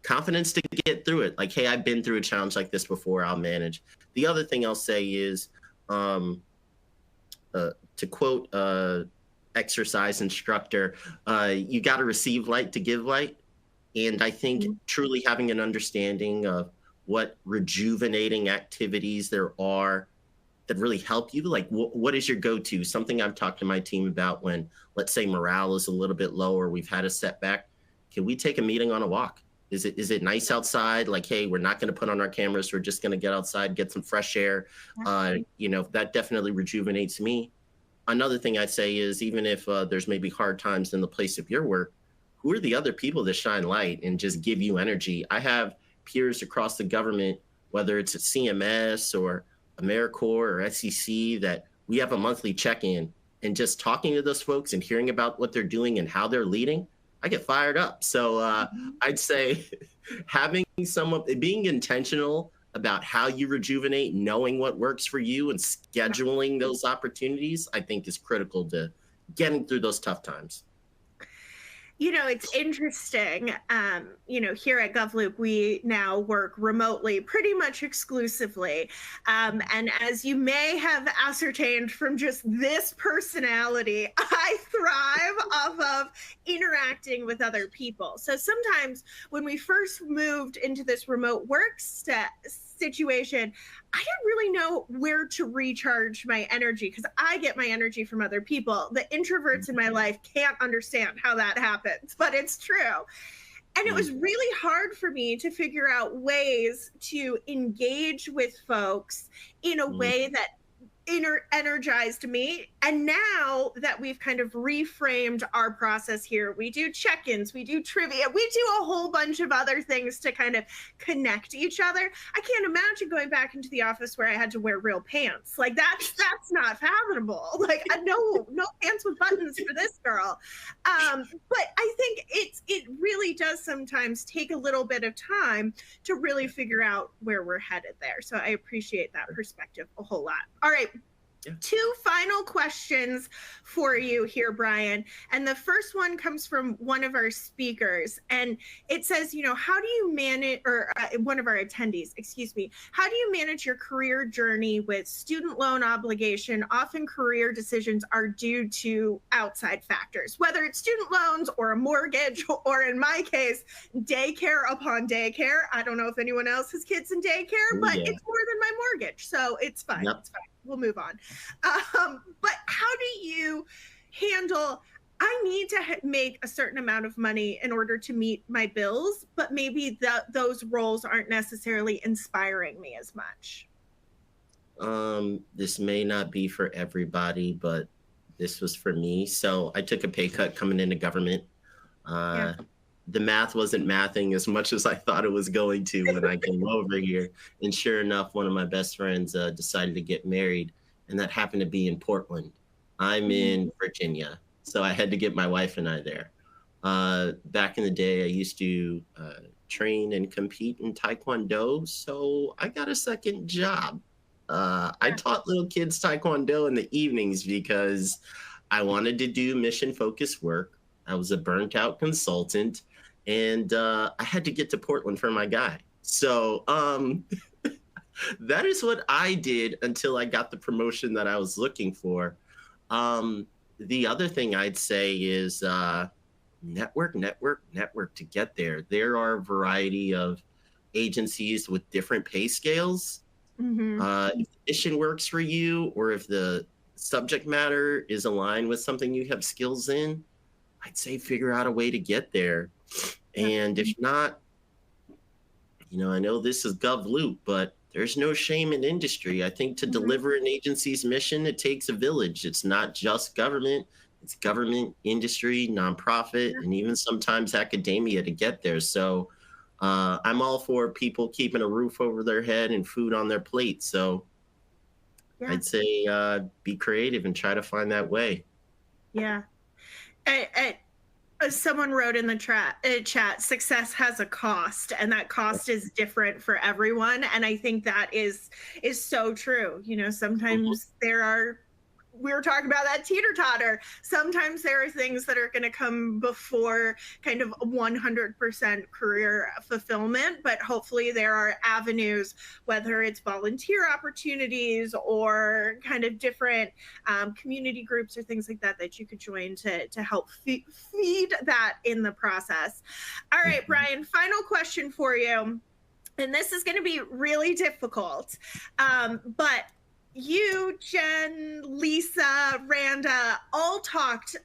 confidence to get through it. Like, hey, I've been through a challenge like this before, I'll manage. The other thing I'll say is, to quote exercise instructor, you got to receive light to give light. And I think truly having an understanding of what rejuvenating activities there are that really help you. Like, what is your go-to? Something I've talked to my team about when, let's say, morale is a little bit lower, we've had a setback. Can we take a meeting on a walk? Is it nice outside? Like, hey, we're not going to put on our cameras. We're just going to get outside, get some fresh air. That definitely rejuvenates me. Another thing I'd say is, even if there's maybe hard times in the place of your work, who are the other people that shine light and just give you energy? I have peers across the government, whether it's at CMS or AmeriCorps or SEC, that we have a monthly check-in, and just talking to those folks and hearing about what they're doing and how they're leading, I get fired up. So I'd say having being intentional about how you rejuvenate, knowing what works for you and scheduling those opportunities, I think is critical to getting through those tough times. It's interesting. Here at GovLoop, we now work remotely pretty much exclusively. And as you may have ascertained from just this personality, I thrive off of interacting with other people. So sometimes when we first moved into this remote work situation, I didn't really know where to recharge my energy, because I get my energy from other people. The introverts in my life can't understand how that happens, but it's true. And it was really hard for me to figure out ways to engage with folks in a way that energized me. And now that we've kind of reframed our process here, we do check-ins, we do trivia, we do a whole bunch of other things to kind of connect each other. I can't imagine going back into the office where I had to wear real pants. Like that's not fathomable. Like no pants with buttons for this girl. But I think it really does sometimes take a little bit of time to really figure out where we're headed there. So I appreciate that perspective a whole lot. All right. Yeah. Two final questions for you here, Brian. And the first one comes from one of our speakers. And it says, how do you manage, or one of our attendees, excuse me, how do you manage your career journey with student loan obligation? Often career decisions are due to outside factors, whether it's student loans or a mortgage, or in my case, daycare upon daycare. I don't know if anyone else has kids in daycare, but it's more than my mortgage. So it's fine. Yep. It's fine. We'll move on. But how do you handle, I need to make a certain amount of money in order to meet my bills, but maybe those roles aren't necessarily inspiring me as much? This may not be for everybody, but this was for me. So I took a pay cut coming into government. The math wasn't mathing as much as I thought it was going to when I came over here. And sure enough, one of my best friends decided to get married, and that happened to be in Portland. I'm in Virginia, so I had to get my wife and I there. Back in the day, I used to train and compete in Taekwondo, so I got a second job. I taught little kids Taekwondo in the evenings because I wanted to do mission-focused work. I was a burnt-out consultant, and I had to get to Portland for my guy. So that is what I did until I got the promotion that I was looking for. The other thing I'd say is network to get there. There are a variety of agencies with different pay scales. Mm-hmm. If the mission works for you, or if the subject matter is aligned with something you have skills in, I'd say figure out a way to get there. And if not, I know this is GovLoop, but there's no shame in industry. I think to deliver an agency's mission, it takes a village. It's not just government. It's government, industry, nonprofit, and even sometimes academia to get there. So I'm all for people keeping a roof over their head and food on their plate. So I'd say be creative and try to find that way. Yeah. Someone wrote in the chat, success has a cost, and that cost is different for everyone. And I think that is so true. Sometimes we were talking about that teeter-totter. Sometimes there are things that are going to come before kind of 100% career fulfillment, but hopefully there are avenues, whether it's volunteer opportunities or kind of different community groups or things like that, that you could join to help feed that in the process. All right, Brian, final question for you. And this is going to be really difficult, but you, Jen, Lisa, Randa, all talked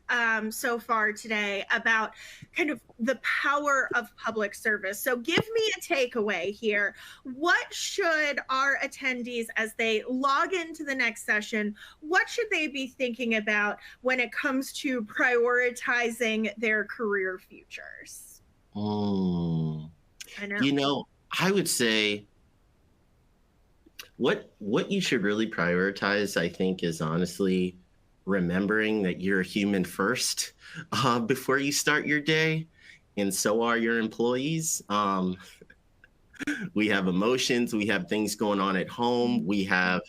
so far today about kind of the power of public service. So give me a takeaway here. What should our attendees, as they log into the next session, what should they be thinking about when it comes to prioritizing their career futures? I know. I would say what you should really prioritize, I think, is honestly remembering that you're a human first before you start your day, and so are your employees. We have emotions, we have things going on at home, we have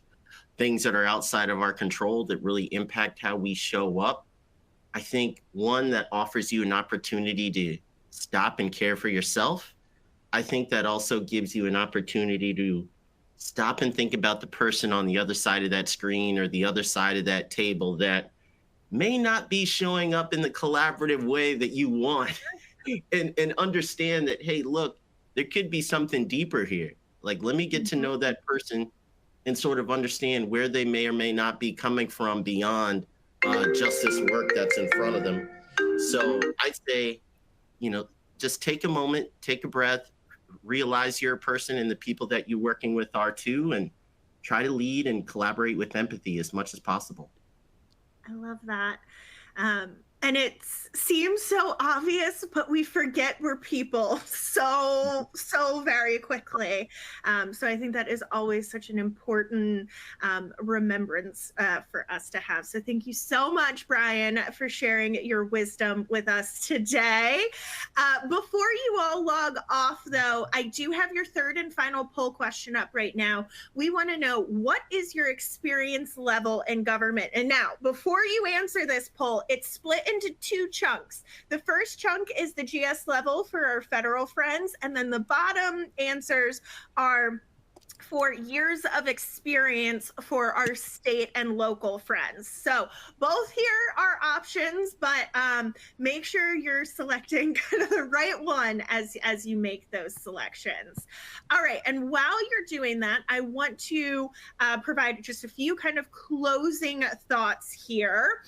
things that are outside of our control that really impact how we show up. I think one that offers you an opportunity to stop and care for yourself. I think that also gives you an opportunity to stop and think about the person on the other side of that screen or the other side of that table that may not be showing up in the collaborative way that you want, and understand that, hey, look, there could be something deeper here. Like, let me get to know that person and sort of understand where they may or may not be coming from beyond just this work that's in front of them. So I'd say, just take a moment, take a breath, realize you're a person and the people that you're working with are too, and try to lead and collaborate with empathy as much as possible. I love that. And it seems so obvious, but we forget we're people so very quickly. So I think that is always such an important remembrance for us to have. So thank you so much, Brian, for sharing your wisdom with us today. Before you all log off, though, I do have your third and final poll question up right now. We want to know, what is your experience level in government? And now, before you answer this poll, it's split into two chunks. The first chunk is the GS level for our federal friends, and then the bottom answers are for years of experience for our state and local friends. So both here are options, but make sure you're selecting kind of the right one as you make those selections. All right, and while you're doing that, I want to provide just a few kind of closing thoughts here.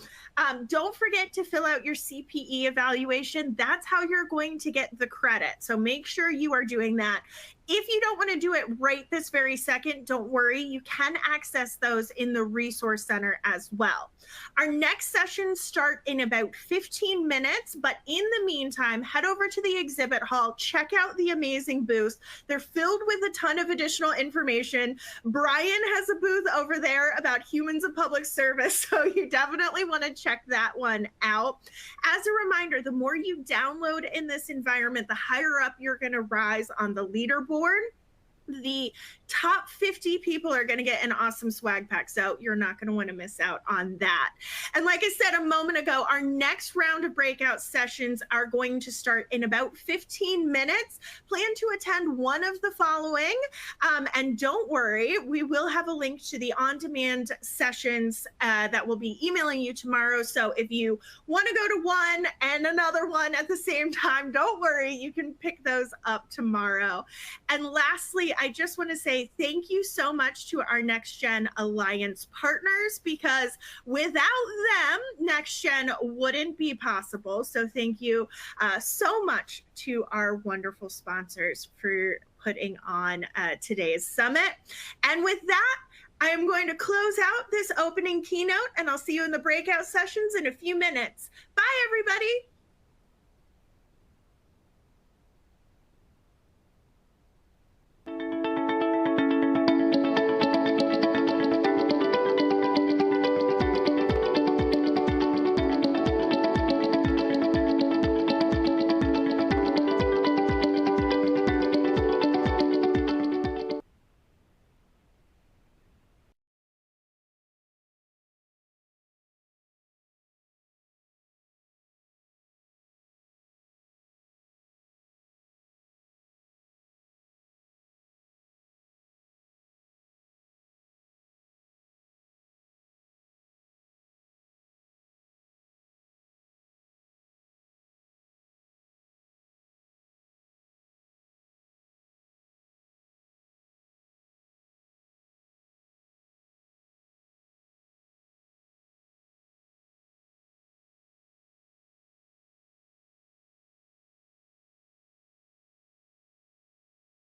Don't forget to fill out your CPE evaluation. That's how you're going to get the credit. So make sure you are doing that. If you don't want to do it right this very second, don't worry. You can access those in the Resource Center as well. Our next sessions start in about 15 minutes, but in the meantime, head over to the exhibit hall, check out the amazing booths. They're filled with a ton of additional information. Brian has a booth over there about humans of public service, so you definitely want to check that one out. As a reminder, the more you download in this environment, the higher up you're going to rise on the leaderboard. The top 50 people are going to get an awesome swag pack, so you're not going to want to miss out on that. And like I said a moment ago, our next round of breakout sessions are going to start in about 15 minutes. Plan to attend one of the following, and don't worry, we will have a link to the on-demand sessions that will be emailing you tomorrow. So if you want to go to one and another one at the same time, don't worry, you can pick those up tomorrow. And lastly, I just want to say thank you so much to our NextGen Alliance partners, because without them, NextGen wouldn't be possible. So thank you so much to our wonderful sponsors for putting on today's summit. And with that, I am going to close out this opening keynote, and I'll see you in the breakout sessions in a few minutes. Bye, everybody.